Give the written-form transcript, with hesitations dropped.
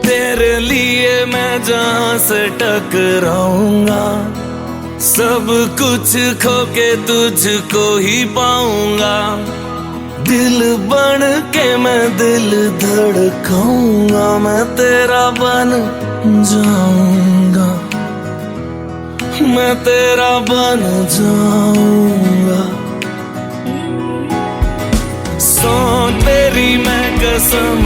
तेरे लिए मैं जहां से टकराऊंगा, सब कुछ खो के तुझको ही पाऊंगा। दिल बन के मैं दिल धड़काऊंगा, मैं तेरा बन जाऊंगा, मैं तेरा बन जाऊंगा। सौ तेरी मैं कसम